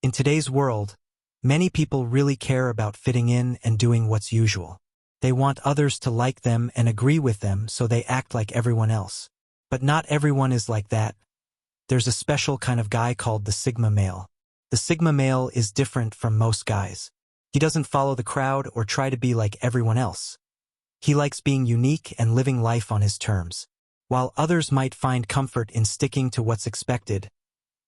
In today's world, many people really care about fitting in and doing what's usual. They want others to like them and agree with them, so they act like everyone else. But not everyone is like that. There's a special kind of guy called the Sigma male. The Sigma male is different from most guys. He doesn't follow the crowd or try to be like everyone else. He likes being unique and living life on his terms. While others might find comfort in sticking to what's expected,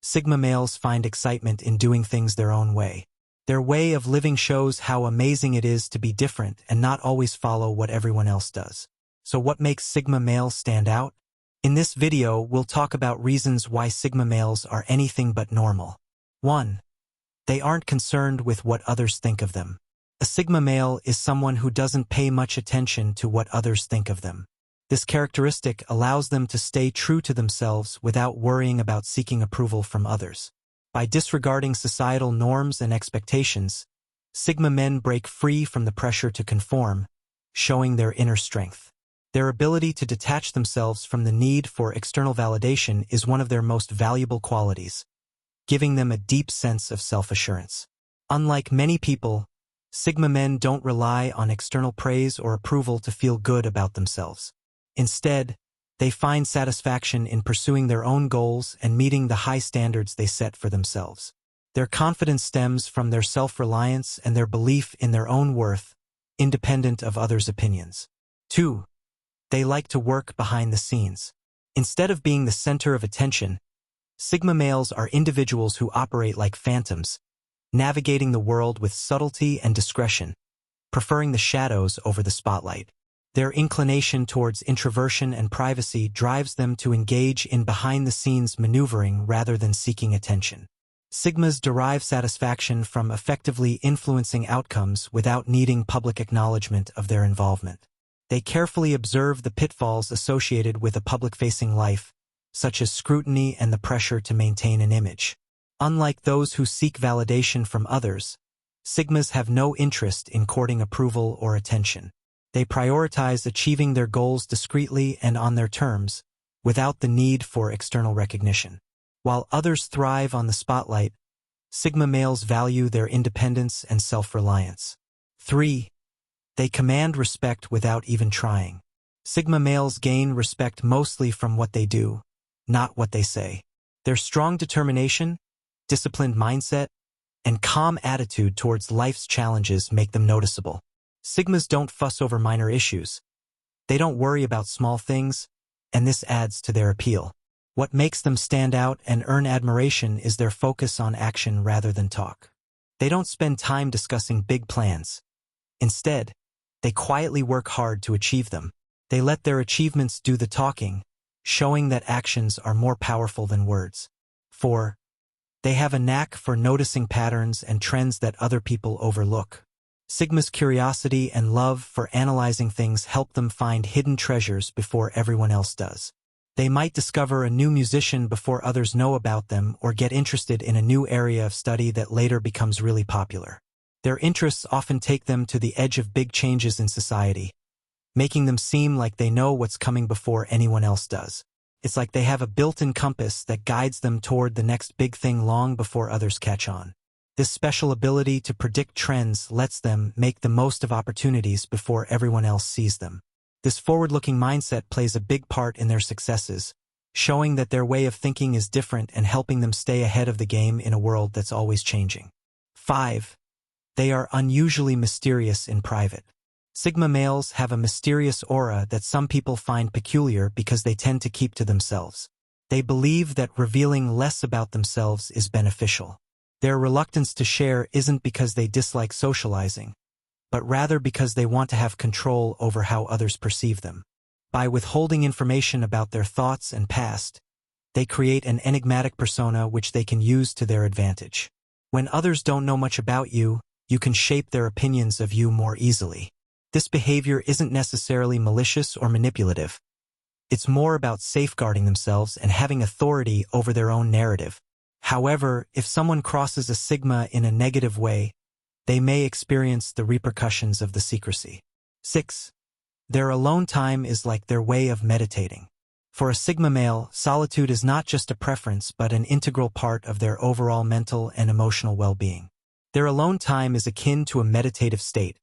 Sigma males find excitement in doing things their own way. Their way of living shows how amazing it is to be different and not always follow what everyone else does. So what makes Sigma males stand out? In this video, we'll talk about reasons why Sigma males are anything but normal. 1. They aren't concerned with what others think of them. A Sigma male is someone who doesn't pay much attention to what others think of them. This characteristic allows them to stay true to themselves without worrying about seeking approval from others. By disregarding societal norms and expectations, Sigma men break free from the pressure to conform, showing their inner strength. Their ability to detach themselves from the need for external validation is one of their most valuable qualities, giving them a deep sense of self-assurance. Unlike many people, Sigma men don't rely on external praise or approval to feel good about themselves. Instead, they find satisfaction in pursuing their own goals and meeting the high standards they set for themselves. Their confidence stems from their self-reliance and their belief in their own worth, independent of others' opinions. 2. They like to work behind the scenes. Instead of being the center of attention, Sigma males are individuals who operate like phantoms, navigating the world with subtlety and discretion, preferring the shadows over the spotlight. Their inclination towards introversion and privacy drives them to engage in behind-the-scenes maneuvering rather than seeking attention. Sigmas derive satisfaction from effectively influencing outcomes without needing public acknowledgement of their involvement. They carefully observe the pitfalls associated with a public-facing life, such as scrutiny and the pressure to maintain an image. Unlike those who seek validation from others, Sigmas have no interest in courting approval or attention. They prioritize achieving their goals discreetly and on their terms, without the need for external recognition. While others thrive on the spotlight, Sigma males value their independence and self-reliance. 3. They command respect without even trying. Sigma males gain respect mostly from what they do, not what they say. Their strong determination, disciplined mindset, and calm attitude towards life's challenges make them noticeable. Sigmas don't fuss over minor issues. They don't worry about small things, and this adds to their appeal. What makes them stand out and earn admiration is their focus on action rather than talk. They don't spend time discussing big plans. Instead, they quietly work hard to achieve them. They let their achievements do the talking, showing that actions are more powerful than words. 4. They have a knack for noticing patterns and trends that other people overlook. Sigma's curiosity and love for analyzing things help them find hidden treasures before everyone else does. They might discover a new musician before others know about them or get interested in a new area of study that later becomes really popular. Their interests often take them to the edge of big changes in society, making them seem like they know what's coming before anyone else does. It's like they have a built-in compass that guides them toward the next big thing long before others catch on. This special ability to predict trends lets them make the most of opportunities before everyone else sees them. This forward-looking mindset plays a big part in their successes, showing that their way of thinking is different and helping them stay ahead of the game in a world that's always changing. 5. They are unusually mysterious in private. Sigma males have a mysterious aura that some people find peculiar because they tend to keep to themselves. They believe that revealing less about themselves is beneficial. Their reluctance to share isn't because they dislike socializing, but rather because they want to have control over how others perceive them. By withholding information about their thoughts and past, they create an enigmatic persona which they can use to their advantage. When others don't know much about you, you can shape their opinions of you more easily. This behavior isn't necessarily malicious or manipulative. It's more about safeguarding themselves and having authority over their own narrative. However, if someone crosses a Sigma in a negative way, they may experience the repercussions of the secrecy. 6. Their alone time is like their way of meditating. For a Sigma male, solitude is not just a preference but an integral part of their overall mental and emotional well-being. Their alone time is akin to a meditative state,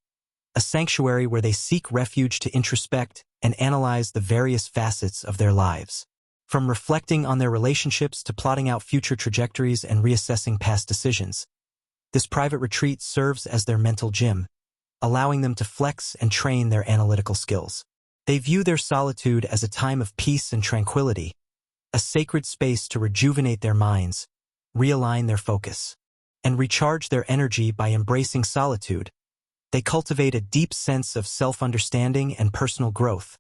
a sanctuary where they seek refuge to introspect and analyze the various facets of their lives. From reflecting on their relationships to plotting out future trajectories and reassessing past decisions, this private retreat serves as their mental gym, allowing them to flex and train their analytical skills. They view their solitude as a time of peace and tranquility, a sacred space to rejuvenate their minds, realign their focus, and recharge their energy. By embracing solitude, they cultivate a deep sense of self-understanding and personal growth,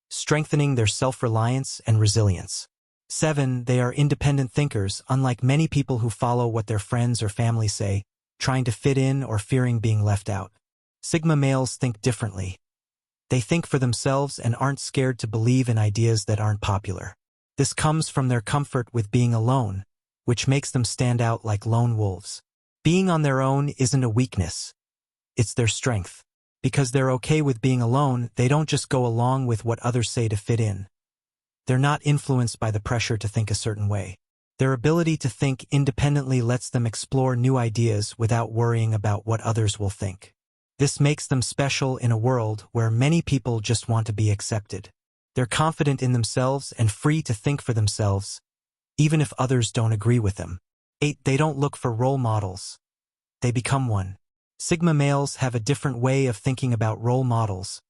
strengthening their self-reliance and resilience. 7. They are independent thinkers, unlike many people who follow what their friends or family say, trying to fit in or fearing being left out. Sigma males think differently. They think for themselves and aren't scared to believe in ideas that aren't popular. This comes from their comfort with being alone, which makes them stand out like lone wolves. Being on their own isn't a weakness. It's their strength. Because they're okay with being alone, they don't just go along with what others say to fit in. They're not influenced by the pressure to think a certain way. Their ability to think independently lets them explore new ideas without worrying about what others will think. This makes them special in a world where many people just want to be accepted. They're confident in themselves and free to think for themselves, even if others don't agree with them. 8. They don't look for role models. They become one. Sigma males have a different way of thinking about role models.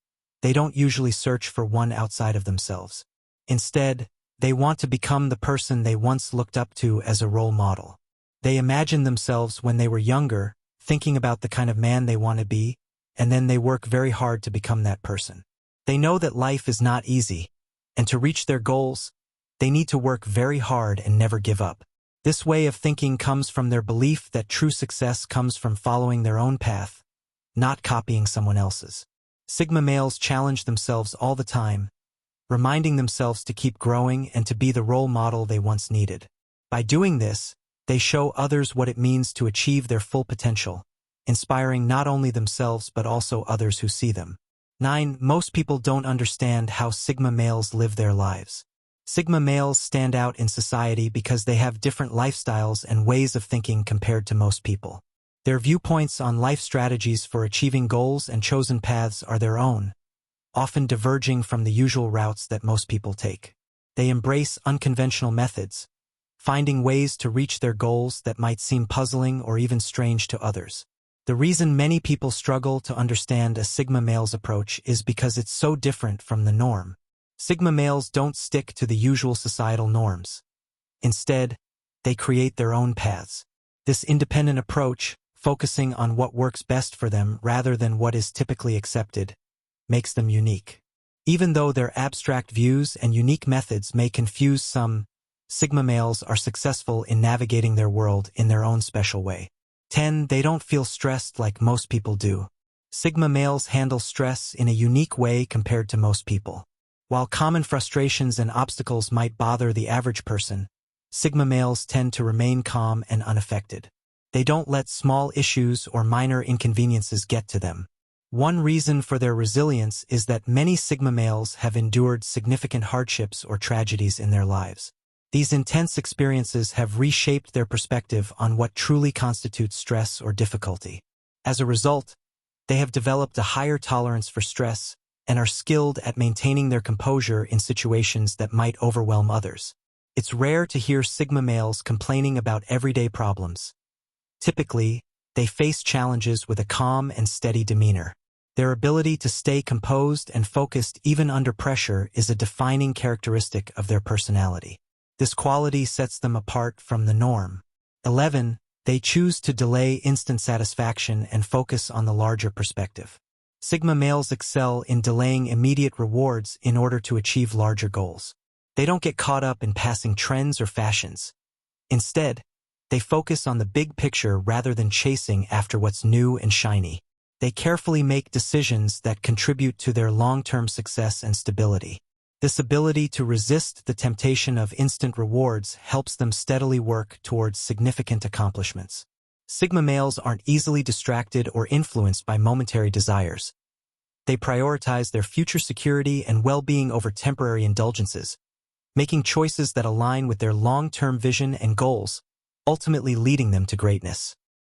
They don't usually search for one outside of themselves. Instead, they want to become the person they once looked up to as a role model. They imagine themselves when they were younger, thinking about the kind of man they want to be, and then they work very hard to become that person. They know that life is not easy, and to reach their goals, they need to work very hard and never give up. This way of thinking comes from their belief that true success comes from following their own path, not copying someone else's. Sigma males challenge themselves all the time, reminding themselves to keep growing and to be the role model they once needed. By doing this, they show others what it means to achieve their full potential, inspiring not only themselves but also others who see them. 9. Most people don't understand how Sigma males live their lives. Sigma males stand out in society because they have different lifestyles and ways of thinking compared to most people. Their viewpoints on life strategies for achieving goals and chosen paths are their own, often diverging from the usual routes that most people take. They embrace unconventional methods, finding ways to reach their goals that might seem puzzling or even strange to others. The reason many people struggle to understand a Sigma male's approach is because it's so different from the norm. Sigma males don't stick to the usual societal norms. Instead, they create their own paths. This independent approach, focusing on what works best for them rather than what is typically accepted, makes them unique. Even though their abstract views and unique methods may confuse some, Sigma males are successful in navigating their world in their own special way. 10. They don't feel stressed like most people do. Sigma males handle stress in a unique way compared to most people. While common frustrations and obstacles might bother the average person, Sigma males tend to remain calm and unaffected. They don't let small issues or minor inconveniences get to them. One reason for their resilience is that many Sigma males have endured significant hardships or tragedies in their lives. These intense experiences have reshaped their perspective on what truly constitutes stress or difficulty. As a result, they have developed a higher tolerance for stress and are skilled at maintaining their composure in situations that might overwhelm others. It's rare to hear Sigma males complaining about everyday problems. Typically, they face challenges with a calm and steady demeanor. Their ability to stay composed and focused even under pressure is a defining characteristic of their personality. This quality sets them apart from the norm. 11. They choose to delay instant satisfaction and focus on the larger perspective. Sigma males excel in delaying immediate rewards in order to achieve larger goals. They don't get caught up in passing trends or fashions. Instead, they focus on the big picture rather than chasing after what's new and shiny. They carefully make decisions that contribute to their long-term success and stability. This ability to resist the temptation of instant rewards helps them steadily work towards significant accomplishments. Sigma males aren't easily distracted or influenced by momentary desires. They prioritize their future security and well-being over temporary indulgences, making choices that align with their long-term vision and goals, ultimately leading them to greatness.